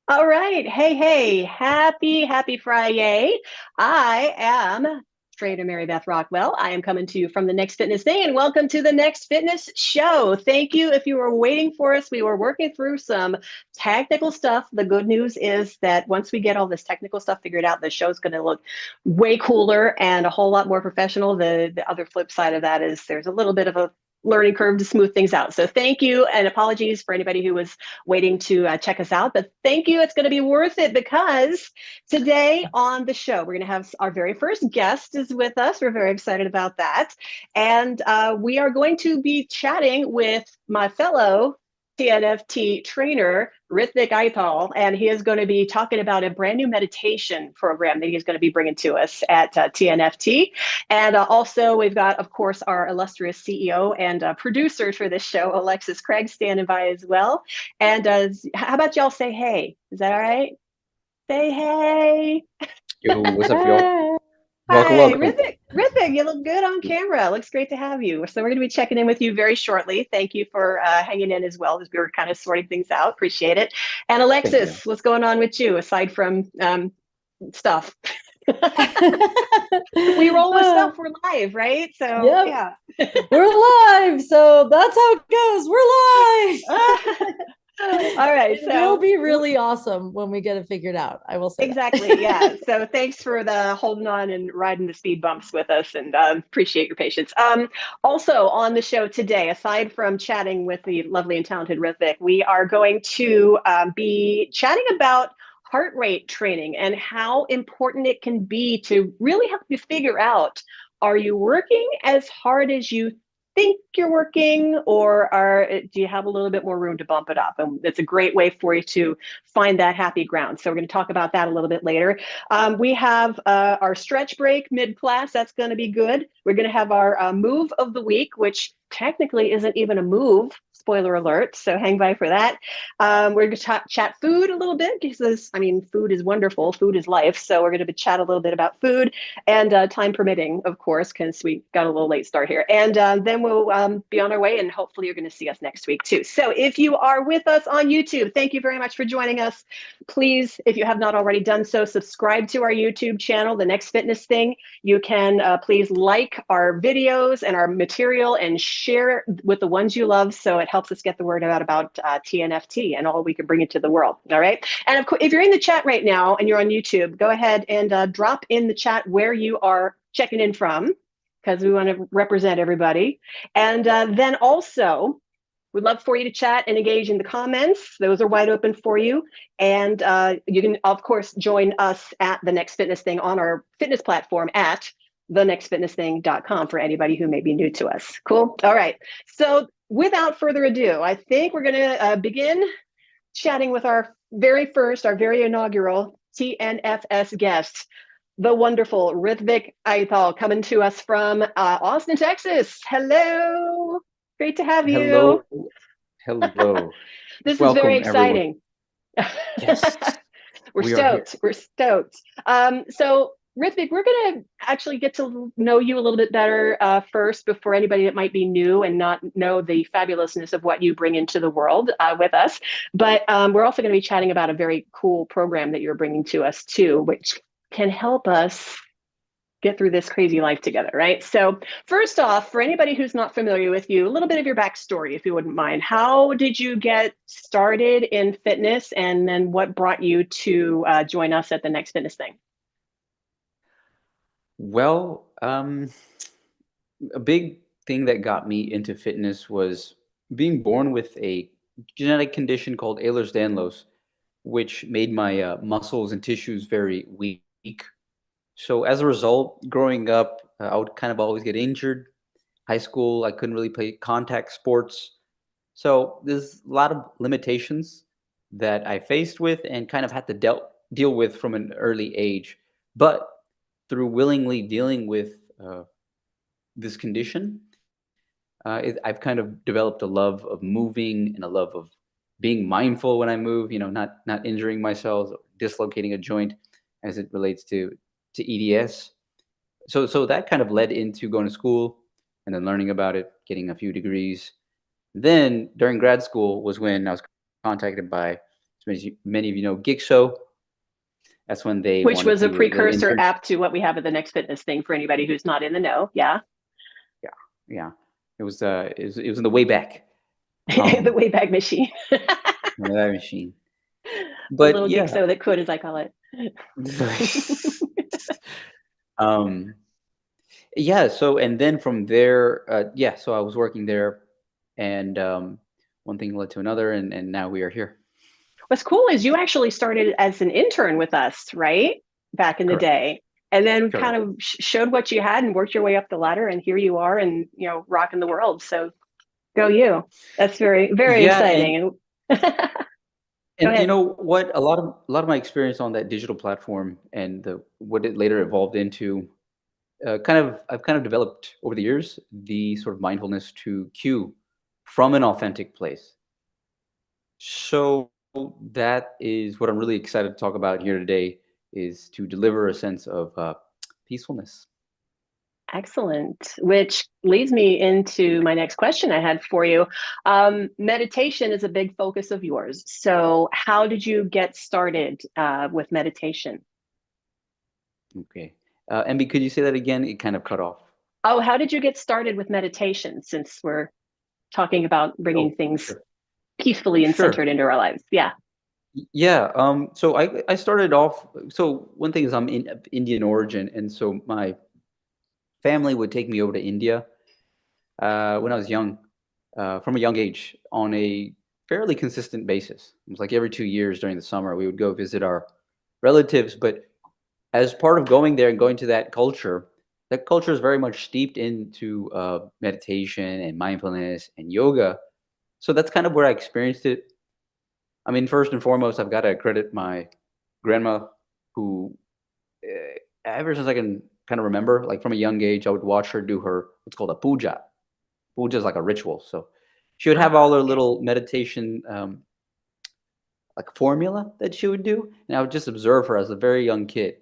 All right. Hey. Happy Friday. I am trainer Beth Rockwell. I am coming to you from the Next Fitness Thing, and welcome to the Next Fitness Show. Thank you. If you were waiting for us, we were working through some technical stuff. The good news is that once we get all this technical stuff figured out, the show's going to look way cooler and a whole lot more professional. The other flip side of that is there's a little bit of a learning curve to smooth things out. So thank you, and apologies for anybody who was waiting to check us out. But thank you. It's going to be worth it because today on the show, we're going to have our very first guest is with us. We're very excited about that. And we are going to be chatting with my fellow TNFT trainer, Ritvik Aithal, and he is going to be talking about a brand new meditation program that he's going to be bringing to us at TNFT. And also, we've got, of course, our illustrious CEO and producer for this show, Alexis Craig, standing by as well. And how about y'all say hey? Is that all right? Say hey. Yo, what's up, y'all? Hey. Welcome, Hi, welcome. Ritvik, you look good on camera. Looks great to have you. So we're going to be checking in with you very shortly. Thank you for hanging in as well as we were kind of sorting things out. Appreciate it. And Thank you. Alexis, what's going on with you aside from stuff? We roll with Uh, stuff. We're live, right? So yep, yeah. we're live. So that's how it goes. We're live. All right. It will So be really awesome when we get it figured out. I will say exactly. that. Yeah. So thanks for the holding on and riding the speed bumps with us and appreciate your patience. Also on the show today, aside from chatting with the lovely and talented Ritvik, we are going to be chatting about heart rate training and how important it can be to really help you figure out, are you working as hard as you think you're working, or do you have a little bit more room to bump it up? And it's a great way for you to find that happy ground. So we're going to talk about that a little bit later. We have our stretch break mid-class. That's going to be good. We're going to have our move of the week, which technically isn't even a move. Spoiler alert. So hang by for that. We're going to chat food a little bit because, I mean, food is wonderful. Food is life. So we're going to chat a little bit about food and time permitting, of course, because we got a little late start here. And then we'll be on our way, and hopefully you're going to see us next week too. So if you are with us on YouTube, thank you very much for joining us. Please, if you have not already done so, subscribe to our YouTube channel, The Next Fitness Thing. You can please like our videos and our material and share with the ones you love, so it helps us get the word out about TNFT and all we can bring it to the world. All right. And of course, if you're in the chat right now and you're on YouTube, go ahead and drop in the chat where you are checking in from, because we want to represent everybody. And then also, we'd love for you to chat and engage in the comments. Those are wide open for you. And you can, of course, join us at the Next Fitness Thing on our fitness platform at thenextfitnessthing.com for anybody who may be new to us. Cool. All right. So without further ado, I think we're going to begin chatting with our very inaugural TNFS guest, the wonderful Ritvik Aithal, coming to us from Austin, Texas. Hello. Great to have you. Hello, hello. This is very Welcome, everyone. exciting. Yes, We're we are here. stoked. We're stoked. So, Ritvik, we're going to actually get to know you a little bit better first before anybody that might be new and not know the fabulousness of what you bring into the world with us. But we're also going to be chatting about a very cool program that you're bringing to us too, which can help us get through this crazy life together, right? So first off, for anybody who's not familiar with you, a little bit of your backstory, if you wouldn't mind. How did you get started in fitness, and then what brought you to join us at the Next Fitness Thing? Well, a big thing that got me into fitness was being born with a genetic condition called Ehlers-Danlos, which made my muscles and tissues very weak. So as a result, growing up, I would kind of always get injured. High school, I couldn't really play contact sports. So there's a lot of limitations that I faced with and kind of had to deal with from an early age. But through willingly dealing with this condition, I've kind of developed a love of moving and a love of being mindful when I move. You know, not injuring myself, dislocating a joint, as it relates to EDS. So that kind of led into going to school and then learning about it, getting a few degrees. Then during grad school was when I was contacted by many of you know, Gigso. That's when they Which wanted was to a do a little precursor intern. app to what we have at the Next Fitness thing for anybody who's not in the know. Yeah. Yeah. It was in the way back. The Wayback Machine. That machine. The But little yeah. Gigso that could, as I call it. Yeah. So, and then from there, so I was working there, and one thing led to another, and now we are here. What's cool is you actually started as an intern with us, right? Back in the Correct. day. And then Correct. kind of showed what you had and worked your way up the ladder. And here you are and, rocking the world. So go you. That's very, very Yeah, exciting. Go and you ahead. know what? A lot of my experience on that digital platform and what it later evolved into, I've kind of developed over the years the sort of mindfulness to cue from an authentic place. So that is what I'm really excited to talk about here today, is to deliver a sense of peacefulness. Excellent. Which leads me into my next question I had for you. Meditation is a big focus of yours. So how did you get started with meditation? Okay. MB, could you say that again? It kind of cut off. Oh, how did you get started with meditation, since we're talking about bringing Oh, things sure. peacefully and Sure. centered into our lives? Yeah. Yeah. So I started off. So one thing is I'm in Indian origin, and so my family would take me over to India when I was young, from a young age, on a fairly consistent basis. It was like every 2 years during the summer we would go visit our relatives. But as part of going there and going to that culture is very much steeped into meditation and mindfulness and yoga. So that's kind of where I experienced it. I mean, first and foremost, I've got to credit my grandma, who, ever since I can kind of remember, like from a young age, I would watch her do her what's called a puja. Puja is like a ritual. So she would have all her little meditation, like formula that she would do, and I would just observe her as a very young kid.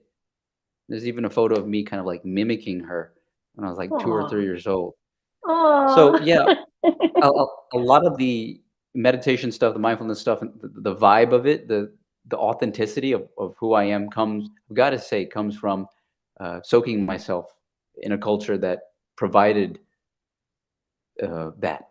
There's even a photo of me kind of like mimicking her when I was like 2 or 3 years old. So Oh. yeah, a lot of the meditation stuff, the mindfulness stuff, and the vibe of it, the authenticity of who I am comes, I've got to say, comes from soaking myself in a culture that provided that.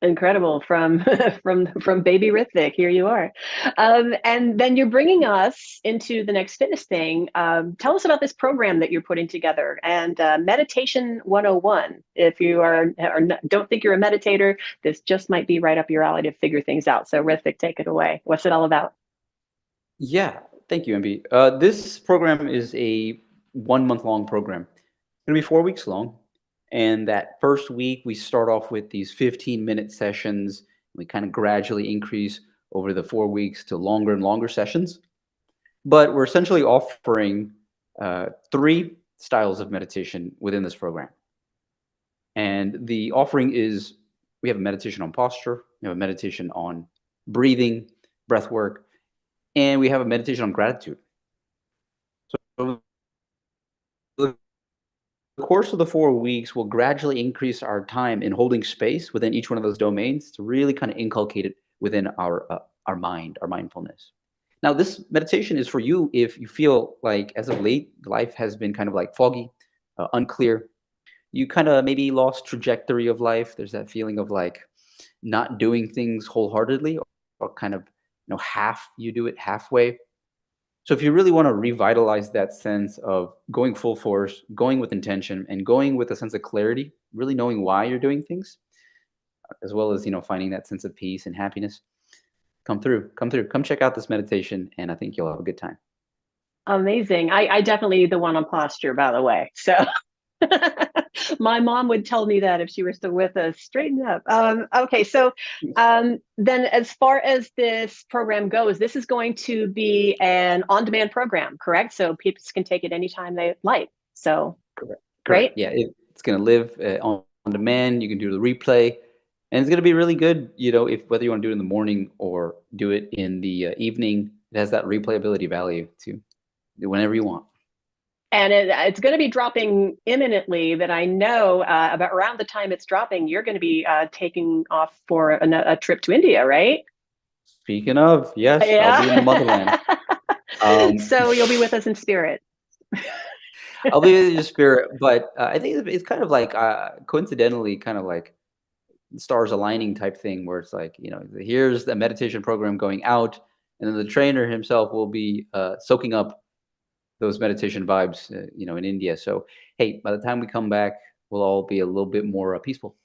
Incredible. From from baby Ritvik, here you are. And then you're bringing us into the Next Fitness thing. Tell us about this program that you're putting together, and Meditation 101. If you don't think you're a meditator, this just might be right up your alley to figure things out. So Ritvik, take it away. What's it all about? Yeah, thank you, MB. This program is a 1 month long program. It's going to be 4 weeks long. And that first week, we start off with these 15-minute sessions. We kind of gradually increase over the 4 weeks to longer and longer sessions. But we're essentially offering 3 styles of meditation within this program. And the offering is, we have a meditation on posture, we have a meditation on breathing, breath work, and we have a meditation on gratitude. So the course of the 4 weeks will gradually increase our time in holding space within each one of those domains to really kind of inculcate it within our mind, our mindfulness. Now, this meditation is for you if you feel like, as of late, life has been kind of like foggy, unclear. You kind of maybe lost trajectory of life. There's that feeling of like not doing things wholeheartedly, or kind of, you do it halfway. So if you really want to revitalize that sense of going full force, going with intention, and going with a sense of clarity, really knowing why you're doing things, as well as, finding that sense of peace and happiness, come check out this meditation, and I think you'll have a good time. Amazing. I definitely need the one on posture, by the way. So my mom would tell me that if she were still with us. Straighten up. Okay, so then as far as this program goes, this is going to be an on-demand program, correct? So people can take it anytime they like. So Correct. great. Yeah, it's going to live on demand. You can do the replay, and it's going to be really good. If whether you want to do it in the morning or do it in the evening, it has that replayability value to do whenever you want. And it's going to be dropping imminently. That I know about around the time it's dropping, you're going to be taking off for a trip to India, right? Speaking of, yes, I'll be in the motherland. So you'll be with us in spirit. I'll be in your spirit, but I think it's kind of like coincidentally, kind of like stars aligning type thing, where it's like, here's the meditation program going out, and then the trainer himself will be soaking up those meditation vibes, in India. So, hey, by the time we come back, we'll all be a little bit more peaceful.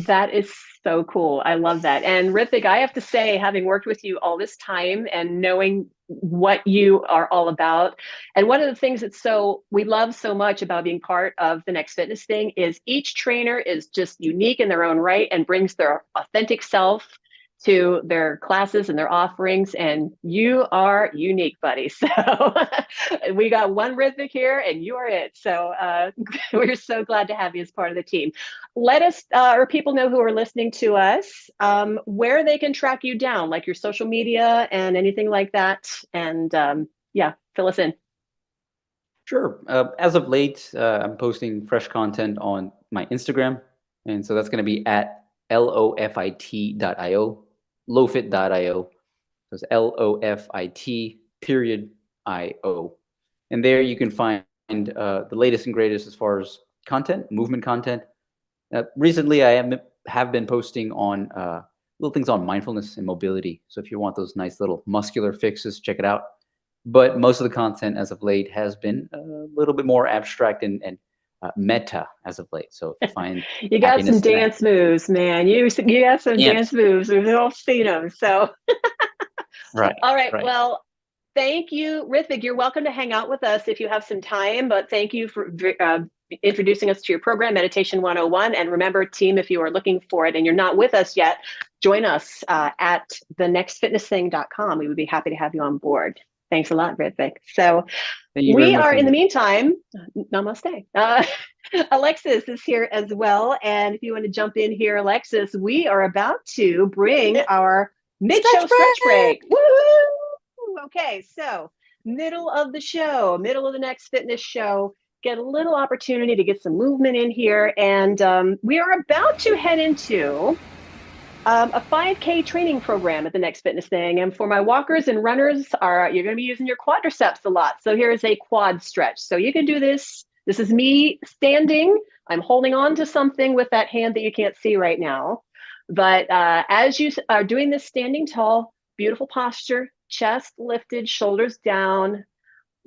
That is so cool. I love that. And Ritvik, I have to say, having worked with you all this time and knowing what you are all about, and one of the things we love so much about being part of the Next Fitness thing is each trainer is just unique in their own right and brings their authentic self to their classes and their offerings, and you are unique, buddy. So we got one Ritvik here and you are it. So we're so glad to have you as part of the team. Let us, or people know who are listening to us, where they can track you down, like your social media and anything like that. And fill us in. Sure. As of late, I'm posting fresh content on my Instagram. And so that's going to be at lofit.io, lofit.io. So it's LOFIT.io. And there you can find the latest and greatest as far as content, movement content. Recently, I have been posting on little things on mindfulness and mobility. So if you want those nice little muscular fixes, check it out. But most of the content as of late has been a little bit more abstract and meta as of late. So if you find you got some dance moves, man. You got some dance moves. We've all seen them. So right. All right. Well, thank you, Ritvik. You're welcome to hang out with us if you have some time. But thank you for introducing us to your program, Meditation 101. And remember, team, if you are looking for it and you're not with us yet, join us at thenextfitnessthing.com. We would be happy to have you on board. Thanks a lot, Ritvik. So we are, in the meantime, namaste. Alexis is here as well. And if you want to jump in here, Alexis, we are about to bring our mid-show stretch break. Woo! Okay, so middle of the show, middle of the Next Fitness show, get a little opportunity to get some movement in here. And we are about to head into a 5K training program at the Next Fitness thing. And for my walkers and runners, you're going to be using your quadriceps a lot. So here is a quad stretch. So you can do this. This is me standing. I'm holding on to something with that hand that you can't see right now. But as you are doing this standing tall, beautiful posture, chest lifted, shoulders down,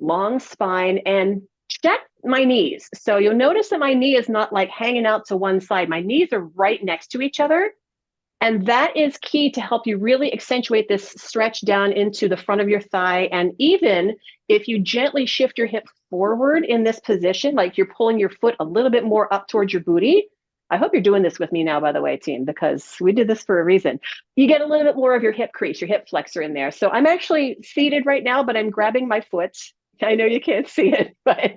long spine, and check my knees. So you'll notice that my knee is not like hanging out to one side. My knees are right next to each other. And that is key to help you really accentuate this stretch down into the front of your thigh. And even if you gently shift your hip forward in this position, like you're pulling your foot a little bit more up towards your booty. I hope you're doing this with me now, by the way, team, because we did this for a reason. You get a little bit more of your hip crease, your hip flexor in there. So I'm actually seated right now, but I'm grabbing my foot. I know you can't see it, but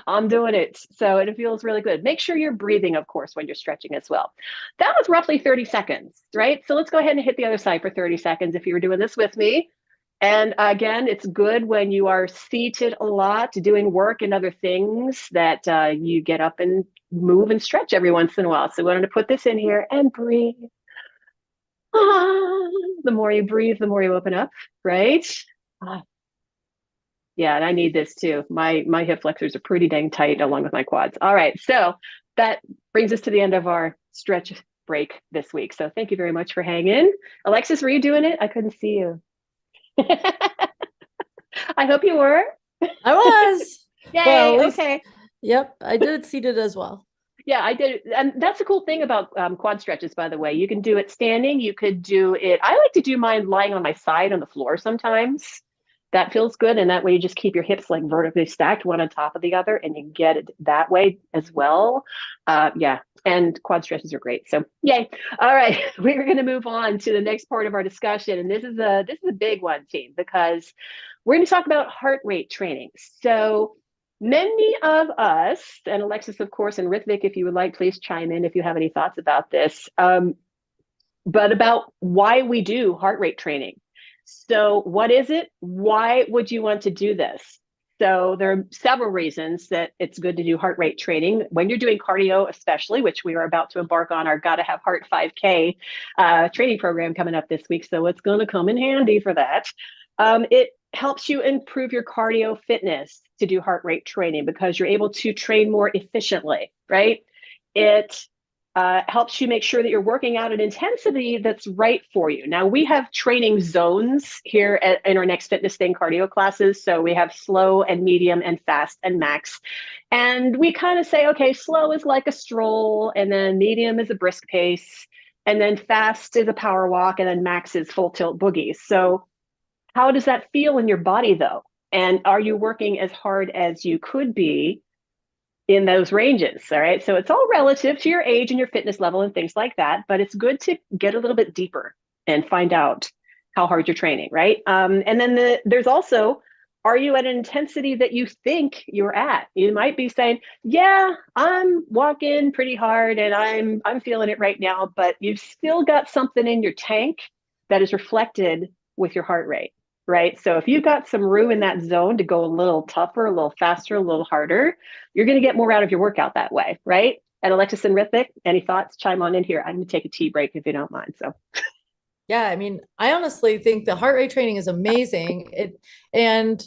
I'm doing it. So it feels really good. Make sure you're breathing, of course, when you're stretching as well. That was roughly 30 seconds, right? So let's go ahead and hit the other side for 30 seconds if you were doing this with me. And again, it's good when you are seated a lot, doing work and other things, that you get up and move and stretch every once in a while. So we wanted to put this in here and breathe. The more you breathe, the more you open up, right? Yeah, and I need this too. My hip flexors are pretty dang tight along with my quads. All right, so that brings us to the end of our stretch break this week. So thank you very much for hanging. Alexis, were you doing it? I couldn't see you. I hope you were. I was. Yay, well, okay. Yep, I did it seated as well. Yeah, I did. And that's the cool thing about quad stretches, by the way. You can do it standing. You could do it. I like to do mine lying on my side on the floor sometimes. That feels good. And that way you just keep your hips like vertically stacked, one on top of the other, and you get it that way as well. Yeah. And quad stretches are great. So yay. All right. We're going to move on to the next part of our discussion. And this is a big one, team, because we're going to talk about heart rate training. So many of us, and Alexis, of course, and Ritvik, if you would like, please chime in if you have any thoughts about this, but about why we do heart rate training. So what is it? Why would you want to do this? So there are several reasons that it's good to do heart rate training when you're doing cardio, especially, which we are about to embark on our Gotta Have Heart 5K training program coming up this week. So it's going to come in handy for that. It helps you improve your cardio fitness to do heart rate training because you're able to train more efficiently, right? It helps you make sure that you're working out an intensity that's right for you. Now, we have training zones here in our Next Fitness Thing cardio classes. So we have slow and medium and fast and max. And we kind of say, okay, slow is like a stroll, and then medium is a brisk pace, and then fast is a power walk, and then max is full tilt boogies. So how does that feel in your body, though? And are you working as hard as you could be in those ranges? All right. So it's all relative to your age and your fitness level and things like that. But it's good to get a little bit deeper and find out how hard you're training, right? And then there's also, are you at an intensity that you think you're at? You might be saying, yeah, I'm walking pretty hard and I'm feeling it right now, but you've still got something in your tank that is reflected with your heart rate, right? So if you've got some room in that zone to go a little tougher, a little faster, a little harder, you're going to get more out of your workout that way, right? And Alexis and Ritvik, any thoughts? Chime on in here. I'm going to take a tea break if you don't mind. So, Yeah, I mean, I honestly think the heart rate training is amazing. And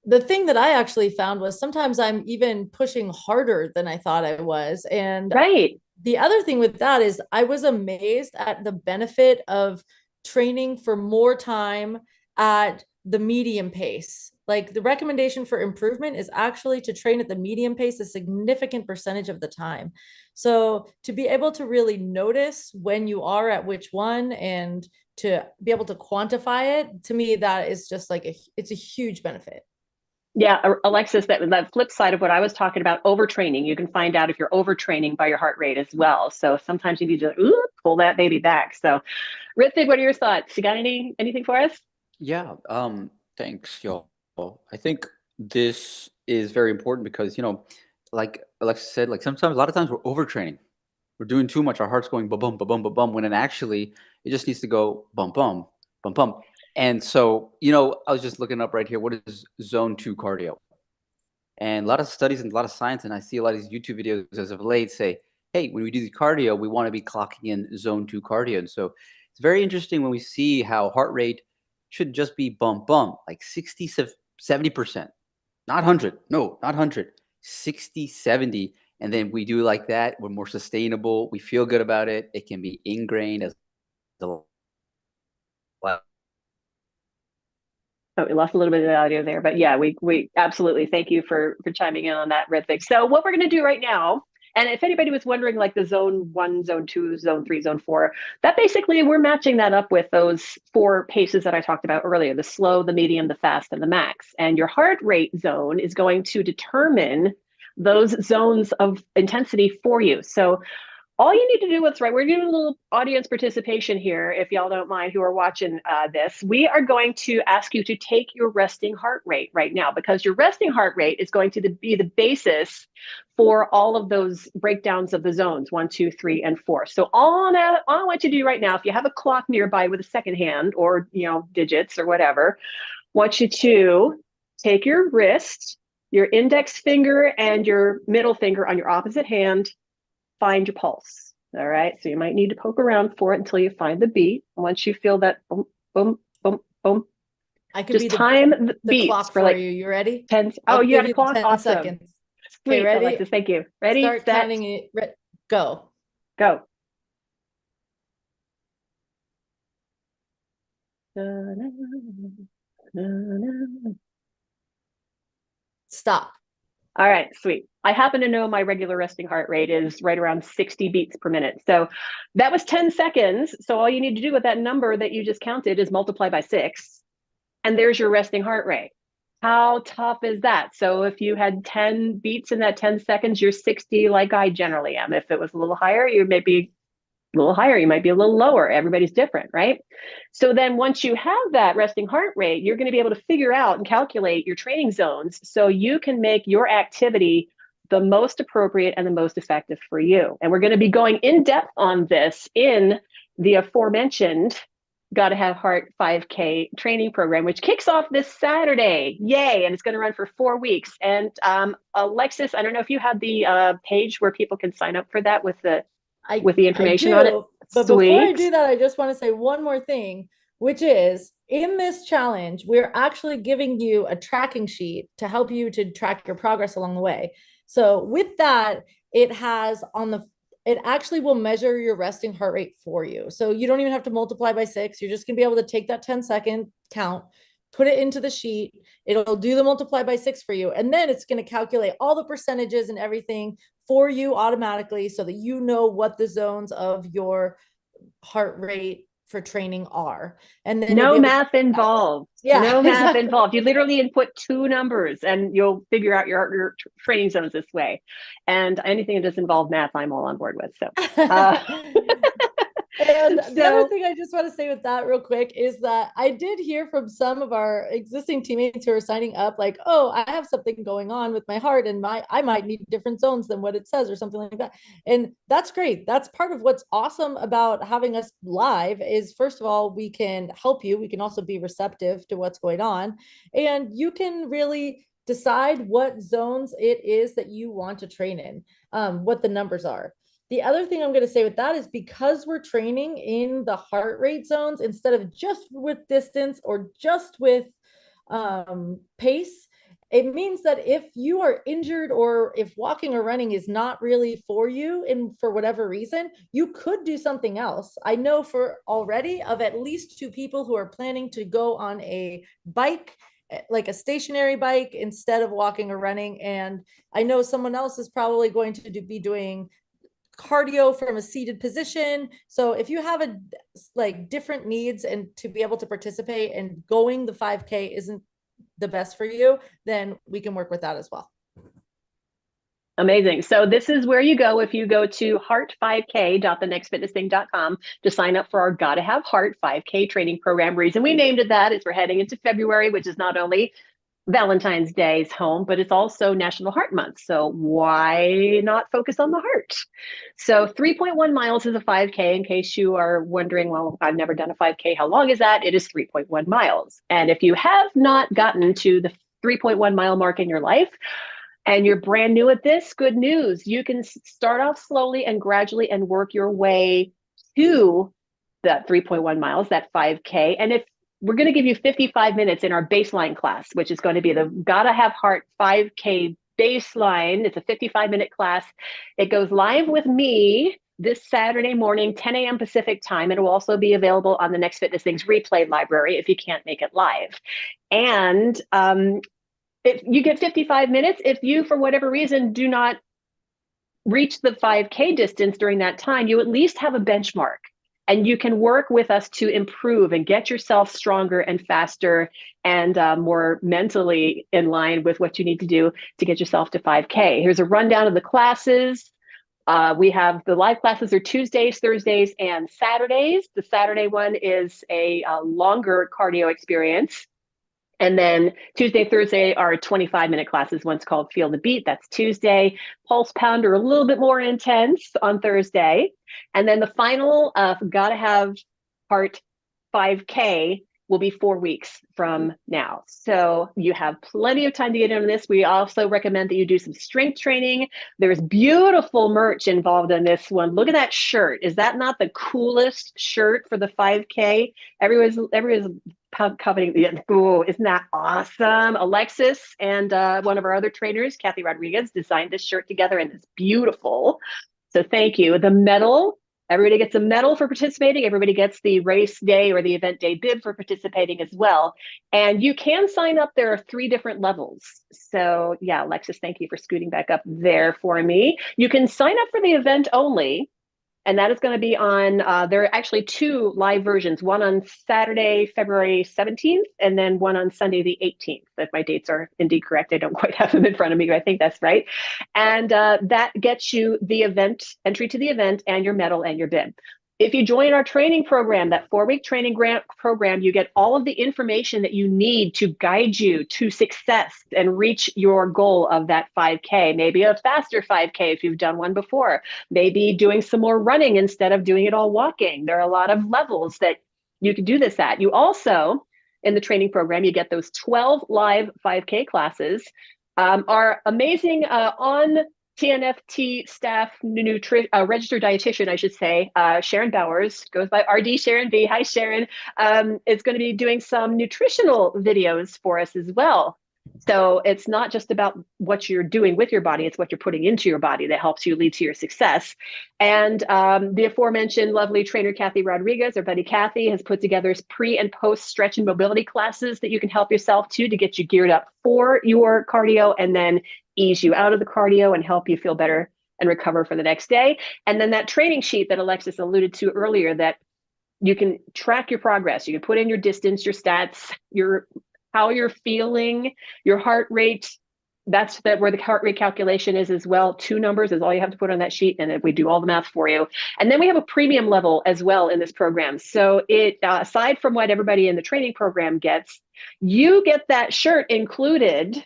the thing that I actually found was sometimes I'm even pushing harder than I thought I was. And right. The other thing with that is I was amazed at the benefit of training for more time at the medium pace. Like the recommendation for improvement is actually to train at the medium pace a significant percentage of the time. So to be able to really notice when you are at which one and to be able to quantify it, to me, that is just like it's a huge benefit. Yeah, Alexis, that flip side of what I was talking about, overtraining. You can find out if you're overtraining by your heart rate as well. So sometimes you need to pull that baby back. So, Ritvik, what are your thoughts? You got anything for us? Yeah. Thanks, y'all. I think this is very important because, like Alexis said, like sometimes, a lot of times we're overtraining. We're doing too much. Our heart's going ba bum ba bum ba bum. When it actually, it just needs to go bum bum bum bum. And so, I was just looking up right here. What is zone 2 cardio? And a lot of studies and a lot of science, and I see a lot of these YouTube videos as of late say, hey, when we do the cardio, we want to be clocking in zone 2 cardio. And so it's very interesting when we see how heart rate should just be bump, like 60, 70%, not 100. No, not 100, 60, 70. And then we do like that. We're more sustainable. We feel good about it. It can be ingrained as the. Oh, we lost a little bit of the audio there, but yeah, we absolutely thank you for chiming in on that, Ritvik. So what we're going to do right now, and if anybody was wondering, like the zone 1, zone 2, zone 3, zone 4, that basically we're matching that up with those 4 paces that I talked about earlier: the slow, the medium, the fast, and the max. And your heart rate zone is going to determine those zones of intensity for you. So all you need to do what's right. We're doing a little audience participation here, if y'all don't mind, who are watching this. We are going to ask you to take your resting heart rate right now, because your resting heart rate is going to be the basis for all of those breakdowns of the zones 1, 2, 3, and 4. So all I want you to do right now, if you have a clock nearby with a second hand or digits or whatever, I want you to take your wrist, your index finger, and your middle finger on your opposite hand. Find your pulse. All right. So you might need to poke around for it until you find the beat. Once you feel that boom, boom, boom, boom. I can just be time the beats clock for like you. You ready? 10. Oh, you got a clock? 10 awesome. seconds. Sweet, okay, ready? Alexis. Thank you. Ready? Start set, counting it. Go. Go. Stop. All right, sweet. I happen to know my regular resting heart rate is right around 60 beats per minute. So that was 10 seconds. So all you need to do with that number that you just counted is multiply by 6. And there's your resting heart rate. How tough is that? So if you had 10 beats in that 10 seconds, you're 60 like I generally am. If it was a little higher, you may be a little higher, you might be a little lower. Everybody's different, right? So then once you have that resting heart rate, you're going to be able to figure out and calculate your training zones so you can make your activity the most appropriate and the most effective for you. And we're going to be going in depth on this in the aforementioned Gotta Have Heart 5K training program, which kicks off this Saturday. Yay. And it's going to run for 4 weeks. And Alexis, I don't know if you have the page where people can sign up for that with the information on it. But before I do that, I just want to say one more thing, which is in this challenge, we're actually giving you a tracking sheet to help you to track your progress along the way. So with that, it actually will measure your resting heart rate for you. So you don't even have to multiply by 6. You're just going to be able to take that 10-second count, put it into the sheet. It'll do the multiply by 6 for you. And then it's going to calculate all the percentages and everything for you automatically so that you know what the zones of your heart rate for training are. And then no math involved. Yeah, no math involved. You literally input 2 numbers and you'll figure out your training zones this way. And anything that does involve math, I'm all on board with. So and the other thing I just want to say with that real quick is that I did hear from some of our existing teammates who are signing up, like, oh, I have something going on with my heart and I might need different zones than what it says or something like that. And that's great. That's part of what's awesome about having us live is, first of all, we can help you. We can also be receptive to what's going on. And you can really decide what zones it is that you want to train in, what the numbers are. The other thing I'm going to say with that is because we're training in the heart rate zones instead of just with distance or just with pace, it means that if you are injured or if walking or running is not really for you and for whatever reason, you could do something else. I know for already of at least 2 people who are planning to go on a bike, like a stationary bike, instead of walking or running. And I know someone else is probably going to be doing cardio from a seated position. So if you have different needs and to be able to participate and going the 5K isn't the best for you, then we can work with that as well. Amazing. So this is where you go if you go to heart5k.thenextfitnessthing.com to sign up for our Gotta Have Heart 5K training program. Reason we named it that is we're heading into February, which is not only Valentine's Day is home, but it's also National Heart Month. So why not focus on the heart? So 3.1 miles is a 5K. In case you are wondering, well, I've never done a 5K. How long is that? It is 3.1 miles. And if you have not gotten to the 3.1 mile mark in your life, and you're brand new at this, good news. You can start off slowly and gradually and work your way to that 3.1 miles, that 5K. And if we're going to give you 55 minutes in our baseline class, which is going to be the Gotta Have Heart 5K baseline. It's a 55-minute class. It goes live with me this Saturday morning, 10 a.m. Pacific time. It will also be available on the Next Fitness Things replay library if you can't make it live. And if you get 55 minutes, if you, for whatever reason, do not reach the 5K distance during that time, you at least have a benchmark. And you can work with us to improve and get yourself stronger and faster and more mentally in line with what you need to do to get yourself to 5K. Here's a rundown of the classes. We have the live classes are Tuesdays, Thursdays, and Saturdays. The Saturday one is a longer cardio experience. And then Tuesday, Thursday are 25-minute classes. One's called Feel the Beat. That's Tuesday. Pulse Pounder, a little bit more intense on Thursday. And then the final Gotta Have Heart 5K will be 4 weeks from now. So you have plenty of time to get into this. We also recommend that you do some strength training. There's beautiful merch involved in this one. Look at that shirt. Is that not the coolest shirt for the 5K? Everyone's coveting the, ooh, isn't that awesome? Alexis and one of our other trainers, Kathy Rodriguez, designed this shirt together and it's beautiful. So thank you. The medal, everybody gets a medal for participating. Everybody gets the race day or the event day bib for participating as well. And you can sign up. There are 3 different levels. So yeah, Alexis, thank you for scooting back up there for me. You can sign up for the event only. And that is going to be on, there are actually 2 live versions, one on Saturday, February 17th, and then one on Sunday, the 18th. If my dates are indeed correct, I don't quite have them in front of me, but I think that's right. And that gets you the event, entry to the event, and your medal and your bib. If you join our training program, that 4-week training grant program, you get all of the information that you need to guide you to success and reach your goal of that 5K, maybe a faster 5K if you've done one before, maybe doing some more running instead of doing it all walking. There are a lot of levels that you can do this at. You also, in the training program, you get those 12 live 5K classes. Our amazing on TNFT staff, registered dietitian, I should say, Sharon Bowers, goes by RD Sharon B. Hi, Sharon. Is going to be doing some nutritional videos for us as well. So it's not just about what you're doing with your body, it's what you're putting into your body that helps you lead to your success. And the aforementioned lovely trainer, Kathy Rodriguez, our buddy Kathy, has put together pre and post stretch and mobility classes that you can help yourself to get you geared up for your cardio and then ease you out of the cardio and help you feel better and recover for the next day. And then that training sheet that Alexis alluded to earlier, that you can track your progress. You can put in your distance, your stats, how you're feeling, your heart rate. That's where the heart rate calculation is as well. 2 numbers is all you have to put on that sheet, and we do all the math for you. And then we have a premium level as well in this program. So it aside from what everybody in the training program gets, you get that shirt included.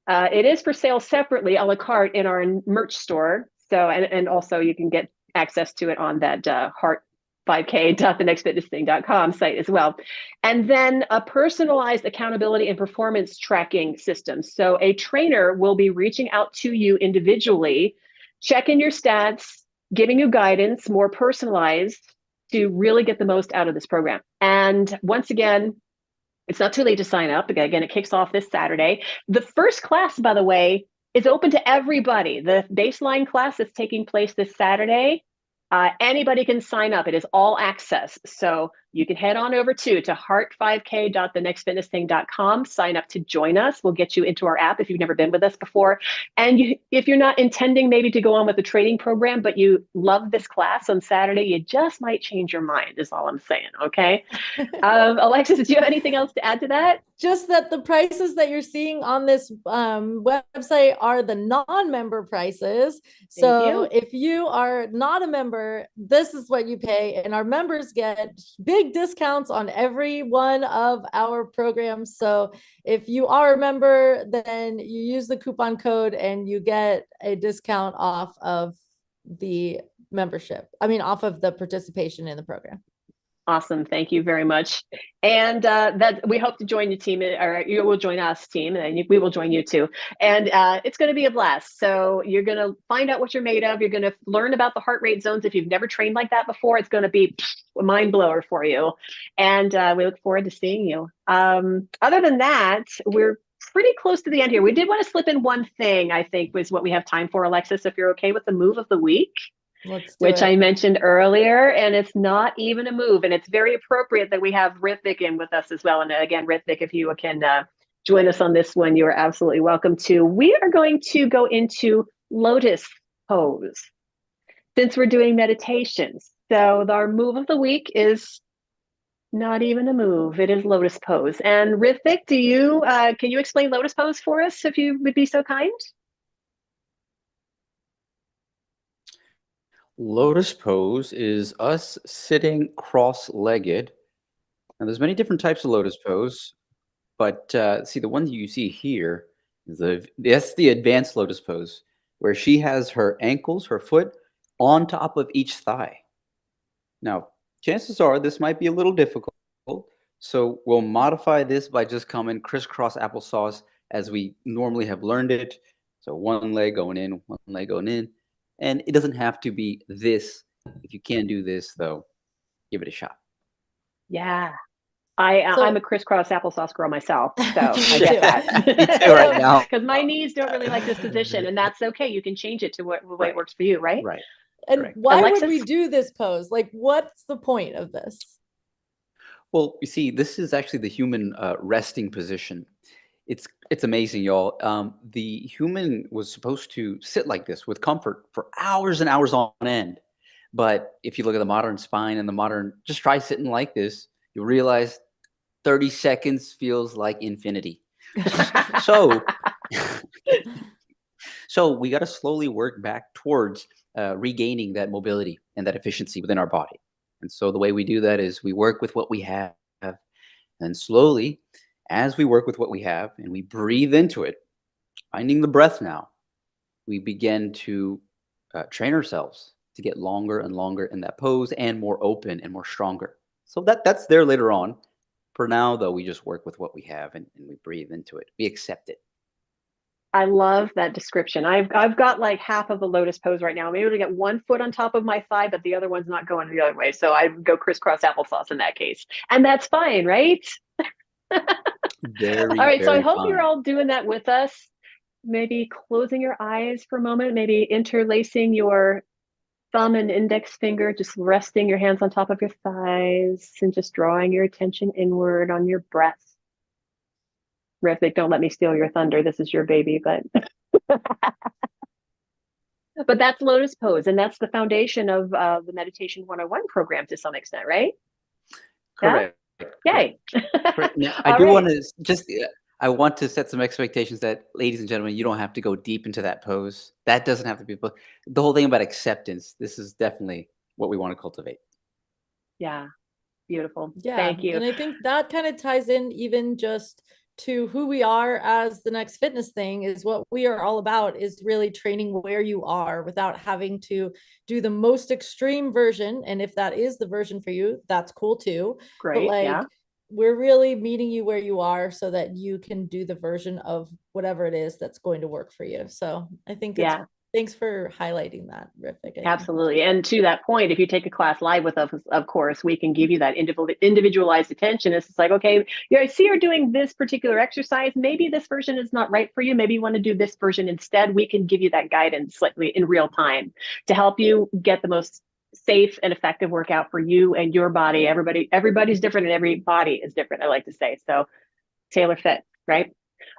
It is for sale separately, a la carte, in our merch store. So and also you can get access to it on that heart5k.thenextfitnessthing.com site as well. And then a personalized accountability and performance tracking system. So a trainer will be reaching out to you individually, checking your stats, giving you guidance, more personalized, to really get the most out of this program. And once again, it's not too late to sign up. Again, it kicks off this Saturday. The first class, by the way, is open to everybody. The baseline class is taking place this Saturday. Anybody can sign up. It is all access. So you can head on over to heart5k.thenextfitnessthing.com, sign up to join us. We'll get you into our app if you've never been with us before. And if you're not intending maybe to go on with the training program, but you love this class on Saturday, you just might change your mind, is all I'm saying, okay? Alexis, do you have anything else to add to that? Just that the prices that you're seeing on this website are the non-member prices. So if you are not a member, this is what you pay. And our members get big discounts on every one of our programs. So if you are a member, then you use the coupon code and you get a discount off of the membership. I mean, off of the participation in the program. Awesome. Thank you very much. And that we hope to join your team, or you will join us, team, and we will join you too. And it's going to be a blast. So you're going to find out what you're made of. You're going to learn about the heart rate zones. If you've never trained like that before, it's going to be a mind blower for you. And we look forward to seeing you. Other than that, we're pretty close to the end here. We did want to slip in one thing, I think, was what we have time for, Alexis, if you're okay with the move of the week. Which I mentioned earlier, and it's not even a move, and it's very appropriate that we have Ritvik in with us as well. And again, Ritvik, if you can join us on this one, you are absolutely welcome to. We are going to go into lotus pose since we're doing meditations. So our move of the week is not even a move; it is lotus pose. And Ritvik, can you explain lotus pose for us, if you would be so kind? Lotus pose is us sitting cross-legged. Now, there's many different types of lotus pose, but see, the one that you see here is that's the advanced lotus pose, where she has her ankles, her foot, on top of each thigh. Now, chances are this might be a little difficult, so we'll modify this by just coming crisscross applesauce as we normally have learned it. So one leg going in, one leg going in. And it doesn't have to be this. If you can't do this, though, give it a shot. Yeah. I'm a crisscross applesauce girl myself, so I get that. Me too right now. Because my knees don't really like this position, and that's okay. You can change it to the way it works for you, right? Right. And Correct. why Alexis? would we do this pose? Like, what's the point of this? Well, you see, this is actually the human resting position. It's amazing, y'all. The human was supposed to sit like this with comfort for hours and hours on end. But if you look at the modern spine and just try sitting like this, you'll realize 30 seconds feels like infinity. So we got to slowly work back towards regaining that mobility and that efficiency within our body. And so the way we do that is we work with what we have, and slowly, as we work with what we have and we breathe into it, finding the breath now, we begin to train ourselves to get longer and longer in that pose and more open and more stronger. So that's there later on. For now, though, we just work with what we have and we breathe into it. We accept it. I love that description. I've got like half of the lotus pose right now. I'm able to get one foot on top of my thigh, but the other one's not going the other way. So I go crisscross applesauce in that case. And that's fine, right? Very, All right. So I very hope fine. you're all doing that with us. Maybe closing your eyes for a moment, maybe interlacing your thumb and index finger, just resting your hands on top of your thighs and just drawing your attention inward on your breath. Ritvik, don't let me steal your thunder. This is your baby, but but that's lotus pose, and that's the foundation of the Meditation 101 program to some extent, right? Correct. Yeah? Yay. Correct. Now, I do want to just I want to set some expectations that, ladies and gentlemen, you don't have to go deep into that pose. That doesn't have to be the whole thing about acceptance. This is definitely what we want to cultivate. Yeah. Beautiful. Yeah. Thank you. And I think that kind of ties in even just to who we are as the next fitness thing. Is what we are all about, is really training where you are without having to do the most extreme version. And if that is the version for you, that's cool too. Great. But like, yeah. we're really meeting you where you are so that you can do the version of whatever it is that's going to work for you. So I think it's, thanks for highlighting that, Ritvik. Absolutely. And to that point, if you take a class live with us, of course, we can give you that individualized attention. It's just like, okay, I see you're doing this particular exercise. Maybe this version is not right for you. Maybe you want to do this version instead. We can give you that guidance slightly in real time to help you get the most safe and effective workout for you and your body. Everybody's different and every body is different, I like to say. So tailor fit, right?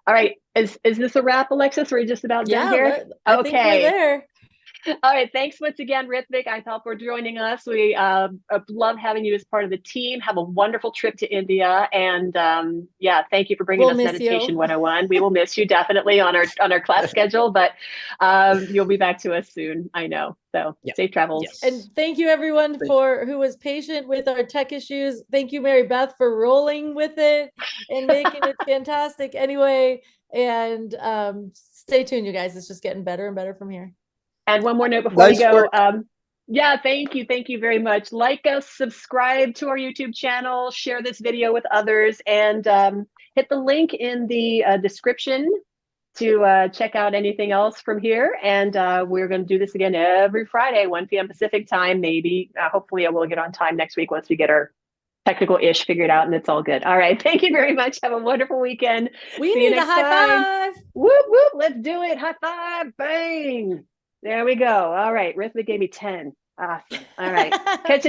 All right. Is this a wrap, Alexis? Or are you just about done here? I think we're there. All right. Thanks once again, Ritvik Aithal, for joining us. We love having you as part of the team. Have a wonderful trip to India. And thank you for bringing us Meditation 101. We will miss you definitely on our class schedule, but you'll be back to us soon. I know. So safe travels. Yes. And thank you everyone who was patient with our tech issues. Thank you, Mary Beth, for rolling with it and making it fantastic anyway. And stay tuned, you guys. It's just getting better and better from here. And one more note before we go. Thank you. Thank you very much. Like us, subscribe to our YouTube channel, share this video with others, and hit the link in the description to check out anything else from here. And we're going to do this again every Friday, 1 p.m. Pacific time, maybe. Hopefully I will get on time next week once we get our technical ish figured out and it's all good. All right. Thank you very much. Have a wonderful weekend. We need a high five. Whoop, whoop. Let's do it. High five. Bang. There we go. All right. Ritvik gave me 10. Awesome. All right. Catch you